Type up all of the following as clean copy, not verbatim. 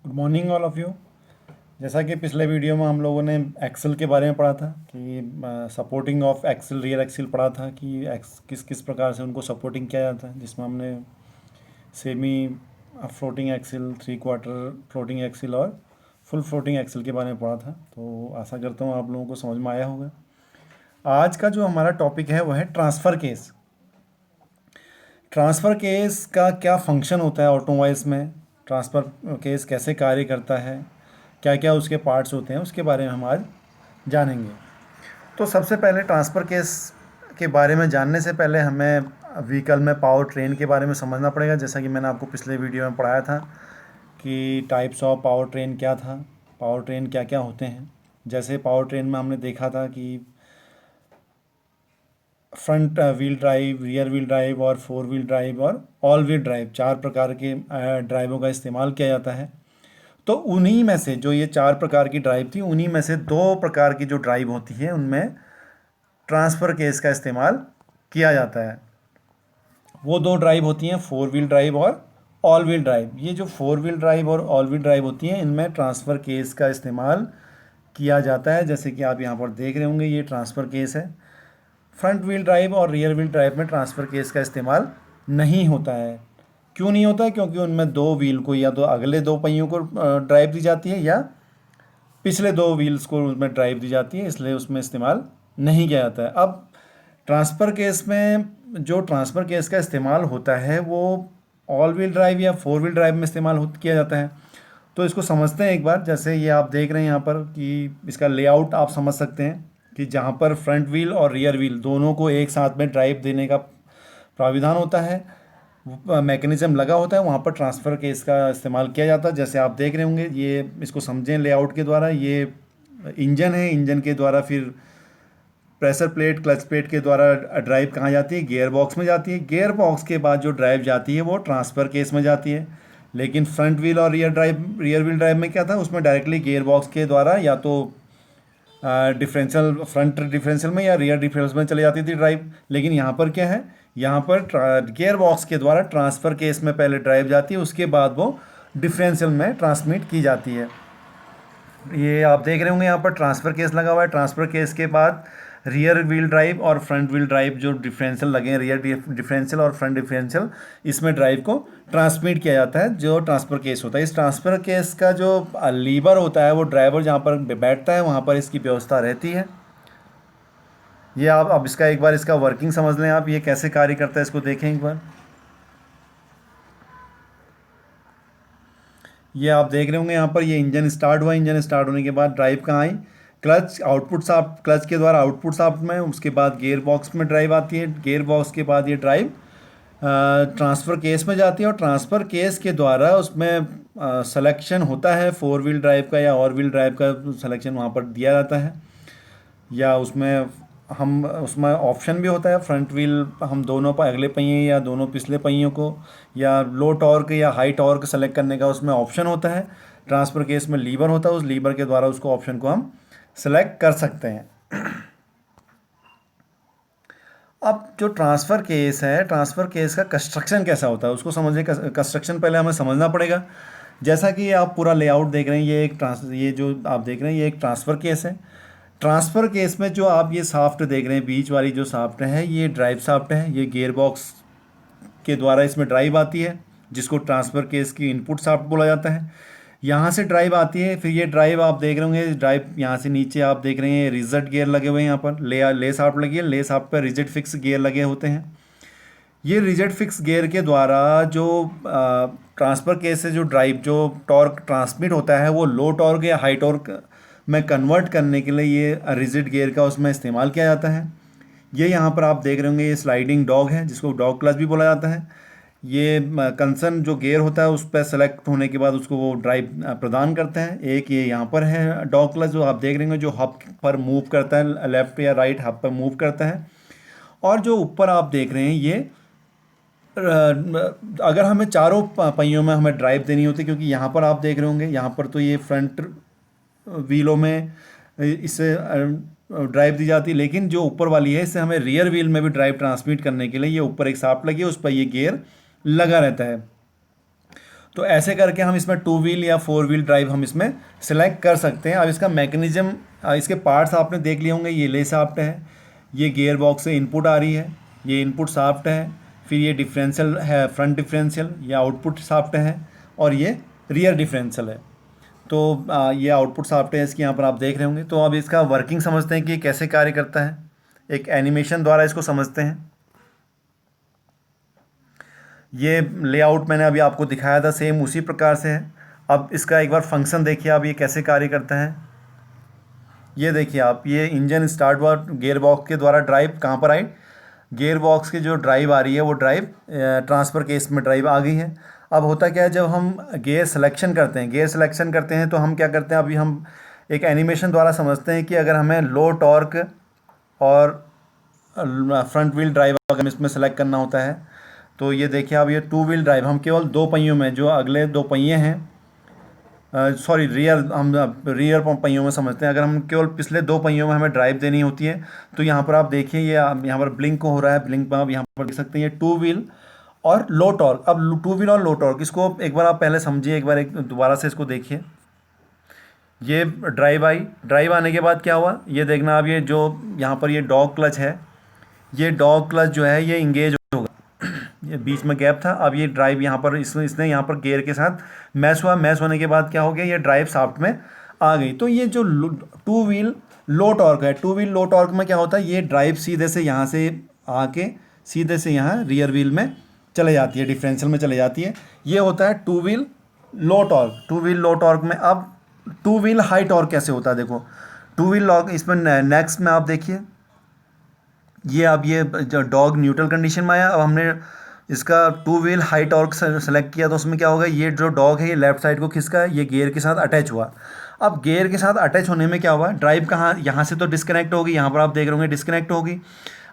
Good morning all of you. जैसा कि पिछले वीडियो में हम लोगों ने एक्सेल के बारे में पढ़ा था कि supporting of axle real axle पढ़ा था कि किस किस प्रकार से उनको सपोर्टिंग किया जाता है, जिसमें हमने semi floating axle, three quarter floating axle और फुल फ्लोटिंग एक्सेल के बारे में पढ़ा था। तो आशा करता हूँ आप लोगों को समझ में आया होगा। आज का जो हमारा टॉपिक है वह है ट्रांसफ़र केस। ट्रांसफ़र केस का क्या फंक्शन होता है ऑटोमोबाइल्स में, ट्रांसफ़र केस कैसे कार्य करता है, क्या क्या उसके पार्ट्स होते हैं, उसके बारे में हम आज जानेंगे। तो सबसे पहले ट्रांसफ़र केस के बारे में जानने से पहले हमें व्हीकल में पावर ट्रेन के बारे में समझना पड़ेगा। जैसा कि मैंने आपको पिछले वीडियो में पढ़ाया था कि टाइप्स ऑफ पावर ट्रेन क्या था, पावर ट्रेन क्या क्या होते हैं। जैसे पावर ट्रेन में हमने देखा था कि front wheel drive, rear wheel drive और फोर व्हील ड्राइव और ऑल व्हील ड्राइव, चार प्रकार के ड्राइवों का इस्तेमाल किया जाता है। तो उन्हीं में से जो ये चार प्रकार की ड्राइव थी, उन्हीं में से दो प्रकार की जो ड्राइव होती है उनमें ट्रांसफ़र केस का इस्तेमाल किया जाता है। वो दो ड्राइव होती हैं फोर व्हील ड्राइव और ऑल व्हील ड्राइव। ये जो फोर व्हील ड्राइव और ऑल व्हील ड्राइव होती हैं, इनमें ट्रांसफ़र केस का इस्तेमाल किया जाता है। जैसे कि आप यहाँ पर देख रहे होंगे, ये ट्रांसफ़र केस है। फ्रंट व्हील ड्राइव और रियर व्हील ड्राइव में ट्रांसफ़र केस का इस्तेमाल नहीं होता है। क्यों नहीं होता है? क्योंकि उनमें दो व्हील को या तो अगले दो पहियों को ड्राइव दी जाती है या पिछले दो व्हील्स को उसमें ड्राइव दी जाती है, इसलिए उसमें इस्तेमाल नहीं किया जाता है। अब ट्रांसफ़र केस में जो ट्रांसफ़र केस का इस्तेमाल होता है वो ऑल व्हील ड्राइव या फोर व्हील ड्राइव में इस्तेमाल किया जाता है। तो इसको समझते हैं एक बार। जैसे ये आप देख रहे हैं यहाँ पर कि इसका लेआउट आप समझ सकते हैं कि जहाँ पर फ्रंट व्हील और रियर व्हील दोनों को एक साथ में ड्राइव देने का प्राविधान होता है, मैकेनिज़्म लगा होता है, वहाँ पर ट्रांसफ़र केस का इस्तेमाल किया जाता है। जैसे आप देख रहे होंगे, ये इसको समझें लेआउट के द्वारा। ये इंजन है, इंजन के द्वारा फिर प्रेशर प्लेट, क्लच प्लेट के द्वारा ड्राइव कहाँ जाती है? गियर बॉक्स में जाती है। गियर बॉक्स के बाद जो ड्राइव जाती है वो ट्रांसफ़र केस में जाती है। लेकिन फ्रंट व्हील और रियर व्हील ड्राइव में क्या था? उसमें डायरेक्टली गियर बॉक्स के द्वारा या तो डिफरेंशियल, फ्रंट डिफरेंशियल में या रियर डिफरेंशियल में चली जाती थी ड्राइव। लेकिन यहाँ पर क्या है? यहाँ पर गियर बॉक्स के द्वारा ट्रांसफ़र केस में पहले ड्राइव जाती है, उसके बाद वो डिफरेंशियल में ट्रांसमिट की जाती है। ये आप देख रहे होंगे यहाँ पर ट्रांसफ़र केस लगा हुआ है। ट्रांसफ़र केस के बाद रियर व्हील ड्राइव और फ्रंट व्हील ड्राइव जो डिफरेंशियल लगे हैं, रियर डिफरेंशियल और फ्रंट डिफरेंशियल, इसमें ड्राइव को ट्रांसमिट किया जाता है, जो ट्रांसफ़र केस होता है। इस ट्रांसफ़र केस का जो लीवर होता है, वो ड्राइवर जहाँ पर बैठता है वहाँ पर इसकी व्यवस्था रहती है। ये आप अब इसका एक बार इसका वर्किंग समझ लें आप, ये कैसे कार्य करता है इसको देखें एक बार। ये आप देख रहे होंगे यहाँ पर, ये इंजन स्टार्ट हुआ। इंजन स्टार्ट होने के बाद ड्राइव कहाँ आई? क्लच आउटपुट साफ्ट, क्लच के द्वारा आउटपुट साफ्ट में, उसके बाद गियर बॉक्स में ड्राइव आती है। गियर बॉक्स के बाद ये ड्राइव ट्रांसफ़र केस में जाती है और ट्रांसफ़र केस के द्वारा उसमें सिलेक्शन होता है फोर व्हील ड्राइव का या ऑल व्हील ड्राइव का सिलेक्शन वहाँ पर दिया जाता है। या उसमें ऑप्शन भी होता है, फ्रंट व्हील हम दोनों अगले पहिए या दोनों पिछले पहियों को, या लो टॉर्क या हाई टॉर्क सेलेक्ट करने का उसमें ऑप्शन होता है। ट्रांसफ़र केस में लीवर होता है, उस लीवर के द्वारा उसको ऑप्शन को हम सेलेक्ट कर सकते हैं। अब जो ट्रांसफ़र केस है, ट्रांसफ़र केस का कंस्ट्रक्शन कैसा होता है उसको समझने का कंस्ट्रक्शन पहले हमें समझना पड़ेगा। जैसा कि आप पूरा लेआउट देख रहे हैं, ये जो आप देख रहे हैं ये एक ट्रांसफ़र केस है। ट्रांसफ़र केस में जो आप ये साफ्ट देख रहे हैं, बीच वाली जो साफ्ट है, ये ड्राइव साफ्ट है। ये गियर बॉक्स के द्वारा इसमें ड्राइव आती है, जिसको ट्रांसफ़र केस की इनपुट साफ्ट बोला जाता है। यहाँ से ड्राइव आती है, फिर ये ड्राइव आप देख रहे होंगे, ड्राइव यहाँ से नीचे आप देख रहे हैं रिजट गियर लगे हुए हैं। यहाँ पर ले साफ्ट लगी है, ले साफ्ट पर रिजिड फिक्स गियर लगे होते हैं। ये रिजिड फिक्स गियर के द्वारा जो ट्रांसफ़र केस से जो ड्राइव, जो टॉर्क ट्रांसमिट होता है, वो लो टॉर्क या हाई टॉर्क में कन्वर्ट करने के लिए ये रिजिड गियर का उसमें इस्तेमाल किया जाता है। ये यहाँ पर आप देख रहे होंगे, ये स्लाइडिंग डॉग है, जिसको डॉग क्लच भी बोला जाता है। ये कंसर्न जो गियर होता है उस पर सेलेक्ट होने के बाद उसको वो ड्राइव प्रदान करते हैं। एक ये यहाँ पर है डॉग क्लच, जो आप देख रहे होंगे, जो हब पर मूव करता है, लेफ़्ट या राइट हब पर मूव करता है। और जो ऊपर आप देख रहे हैं, ये अगर हमें चारों पहियों में हमें ड्राइव देनी होती है, क्योंकि यहाँ पर आप देख रहे होंगे, यहाँ पर तो ये फ्रंट व्हीलों में इससे ड्राइव दी जाती है, लेकिन जो ऊपर वाली है इससे हमें रियर व्हील में भी ड्राइव ट्रांसमिट करने के लिए ये ऊपर एक शाफ्ट लगी है, उस पर ये गियर लगा रहता है। तो ऐसे करके हम इसमें 2 व्हील या 4 व्हील ड्राइव हम इसमें सेलेक्ट कर सकते हैं। अब इसका मैकेनिज्म, इसके पार्ट्स आपने देख लिए होंगे। ये ले शाफ्ट है, ये गियर बॉक्स से इनपुट आ रही है, ये इनपुट शाफ्ट है, फिर ये डिफरेंशियल है, फ्रंट डिफरेंशियल, ये आउटपुट शाफ्ट है, और ये रियर डिफरेंशियल है। तो ये आउटपुट शाफ्ट है इसकी, यहाँ पर आप देख रहे होंगे। तो अब इसका वर्किंग समझते हैं कि कैसे कार्य करता है, एक एनिमेशन द्वारा इसको समझते हैं। ये लेआउट मैंने अभी आपको दिखाया था, सेम उसी प्रकार से है। अब इसका एक बार फंक्शन देखिए आप, ये कैसे कार्य करता है। ये देखिए आप, ये इंजन स्टार्ट हुआ, गियर बॉक्स के द्वारा ड्राइव कहाँ पर आई, गियर बॉक्स की जो ड्राइव आ रही है वो ड्राइव ट्रांसफ़र केस में ड्राइव आ गई है। अब होता क्या है, जब हम गियर सिलेक्शन करते हैं, गियर सिलेक्शन करते हैं तो हम क्या करते हैं, अभी हम एक एनिमेशन द्वारा समझते हैं कि अगर हमें लो टॉर्क और फ्रंट व्हील ड्राइव अगर इसमें सेलेक्ट करना होता है, तो ये देखिए अब ये 2 व्हील ड्राइव हम केवल 2 पहियों में, जो अगले 2 पहिए हैं, सॉरी रियर, हम रियर पहियों में समझते हैं। अगर हम केवल पिछले 2 पहियों में हमें ड्राइव देनी होती है, तो यहाँ पर आप देखिए ये यहाँ पर ब्लिंक हो रहा है, ब्लिंक पर आप यहाँ पर देख सकते हैं ये 2 व्हील और लो टॉर्क। अब 2 व्हील और लो टॉर्क, इसको एक बार आप पहले समझिए, एक बार एक दोबारा से इसको देखिए। ये ड्राइव आई, ड्राइव आने के बाद क्या हुआ, ये देखना अब, ये जो यहाँ पर ये डॉग क्लच है, ये डॉग क्लच जो है ये इंगेज होगा, ये बीच में गैप था। अब ये ड्राइव यहाँ पर इसने यहाँ पर गियर के साथ मैच हुआ, मैच होने के बाद क्या हो गया, ये ड्राइव शाफ्ट में आ गई। तो ये जो 2 व्हील लो टॉर्क है, 2 व्हील लो टॉर्क में क्या होता है, ये ड्राइव सीधे से यहाँ से आके सीधे से यहाँ रियर व्हील में चले जाती है, डिफरेंशियल में चले जाती है। ये होता है 2 व्हील लो टॉर्क। 2 व्हील लो टॉर्क में अब 2 व्हील हाई टॉर्क कैसे होता है, देखो 2 व्हील लॉक, इसमें नेक्स्ट में आप देखिए, ये अब ये जो डॉग न्यूट्रल कंडीशन में आया। अब हमने इसका 2 व्हील हाई टॉर्क सेलेक्ट किया, तो उसमें क्या होगा, ये जो डॉग है ये लेफ्ट साइड को खिसका, ये गियर के साथ अटैच हुआ। अब गियर के साथ अटैच होने में क्या हुआ, ड्राइव कहाँ, यहाँ से तो डिस्कनेक्ट होगी, यहाँ पर आप देख रहे होंगे डिस्कनेक्ट होगी।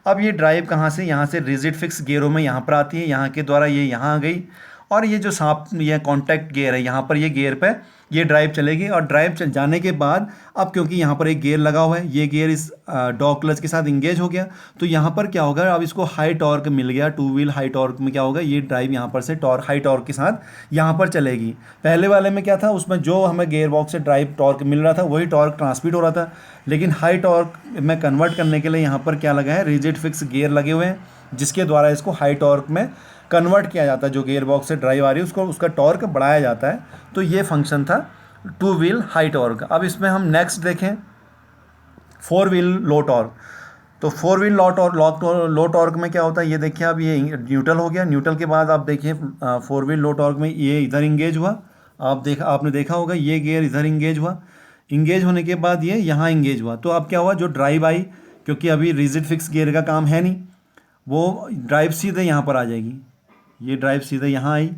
अब ये ड्राइव कहाँ से, यहाँ से रिजिड फिक्स गियरों में यहाँ पर आती है, यहाँ के द्वारा ये यहाँ आ गई, और ये जो सांप, ये कॉन्टैक्ट गियर है, यहाँ पर ये गियर पे ये ड्राइव चलेगी। और ड्राइव चल जाने के बाद अब क्योंकि यहाँ पर एक गियर लगा हुआ है, ये गियर इस डॉग क्लच के साथ इंगेज हो गया, तो यहाँ पर क्या होगा, अब इसको हाई टॉर्क मिल गया। 2 व्हील हाई टॉर्क में क्या होगा, ये ड्राइव यहाँ पर से हाई टॉर्क के साथ यहाँ पर चलेगी। पहले वाले में क्या था, उसमें जो हमें गियर बॉक्स से ड्राइव टॉर्क मिल रहा था वही टॉर्क ट्रांसमिट हो रहा था, लेकिन हाई टॉर्क में कन्वर्ट करने के लिए यहाँ पर क्या लगा है, रिजिड फिक्स गियर लगे हुए हैं, जिसके द्वारा इसको हाई टॉर्क में कन्वर्ट किया जाता है। जो गियर बॉक्स से ड्राइव आ रही है उसको, उसका टॉर्क बढ़ाया जाता है। तो ये फंक्शन था 2 व्हील हाई टॉर्क। अब इसमें हम नेक्स्ट देखें 4 व्हील लो टॉर्क। तो 4 व्हील लो टॉर्क में क्या होता है, ये देखिए अब ये न्यूट्रल हो गया। न्यूट्रल के बाद आप देखिए 4 व्हील लो टॉर्क में ये इधर इंगेज हुआ, आपने देखा होगा ये गियर इधर इंगेज हुआ, इंगेज होने के बाद ये यहाँ इंगेज हुआ। तो अब क्या हुआ, जो ड्राइव आई, क्योंकि अभी रिजिड फिक्स गियर का काम है नहीं, वो ड्राइव सीधे यहाँ पर आ जाएगी। ये ड्राइव सीधे यहाँ आई,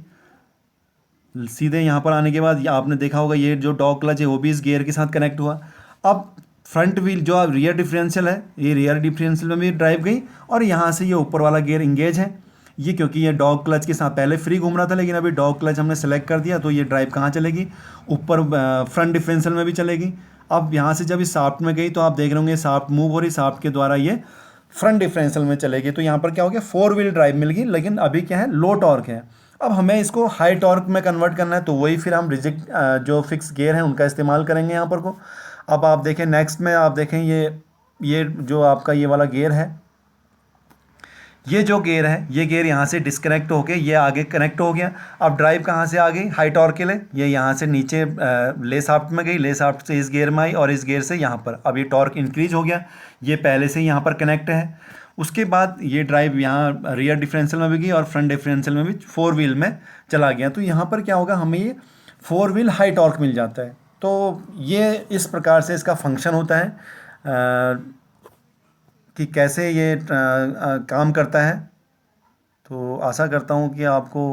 सीधे यहाँ पर आने के बाद आपने देखा होगा ये जो डॉग क्लच है वो भी इस गियर के साथ कनेक्ट हुआ। अब फ्रंट व्हील जो अब रियर डिफरेंशियल है, ये रियर डिफरेंशियल में भी ड्राइव गई, और यहाँ से ये ऊपर वाला गियर इंगेज है। ये क्योंकि ये डॉग क्लच के साथ पहले फ्री घूम रहा था, लेकिन अभी डॉग क्लच हमने सेलेक्ट कर दिया, तो ये ड्राइव कहाँ चलेगी, ऊपर फ्रंट डिफरेंशियल में भी चलेगी। अब यहाँ से जब इस शाफ्ट में गई तो आप देख रहे होंगे शाफ्ट मूव हो रही, शाफ्ट के द्वारा ये फ्रंट डिफरेंशियल में चलेगी। तो यहाँ पर क्या हो गया, 4 व्हील ड्राइव मिल गई, लेकिन अभी क्या है, लो टॉर्क है। अब हमें इसको हाई टॉर्क में कन्वर्ट करना है, तो वही फिर हम रिजिड जो फिक्स गियर हैं उनका इस्तेमाल करेंगे यहाँ पर को। अब आप देखें नेक्स्ट में, आप देखें ये जो आपका ये वाला गियर है, ये जो गियर है, ये गियर यहाँ से डिस्कनेक्ट होके ये आगे कनेक्ट हो गया। अब ड्राइव कहाँ से आ गई, हाई टॉर्क के लिए, ये यहाँ से नीचे ले शाफ्ट में गई, ले शाफ्ट से इस गियर में आई, और इस गियर से यहाँ पर। अब ये टॉर्क इंक्रीज हो गया, ये पहले से ही यहाँ पर कनेक्ट है। उसके बाद ये ड्राइव यहाँ रियर डिफरेंशियल में भी गई और फ्रंट डिफरेंशियल में भी 4 व्हील में चला गया। तो यहाँ पर क्या होगा, हमें ये 4 व्हील हाई टॉर्क मिल जाता है। तो ये इस प्रकार से इसका फंक्शन होता है कि कैसे ये काम करता है। तो आशा करता हूँ कि आपको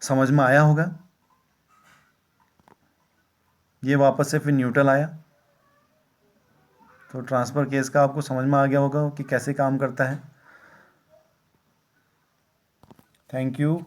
समझ में आया होगा। ये वापस से फिर न्यूट्रल आया, तो ट्रांसफ़र केस का आपको समझ में आ गया होगा कि कैसे काम करता है। Thank you.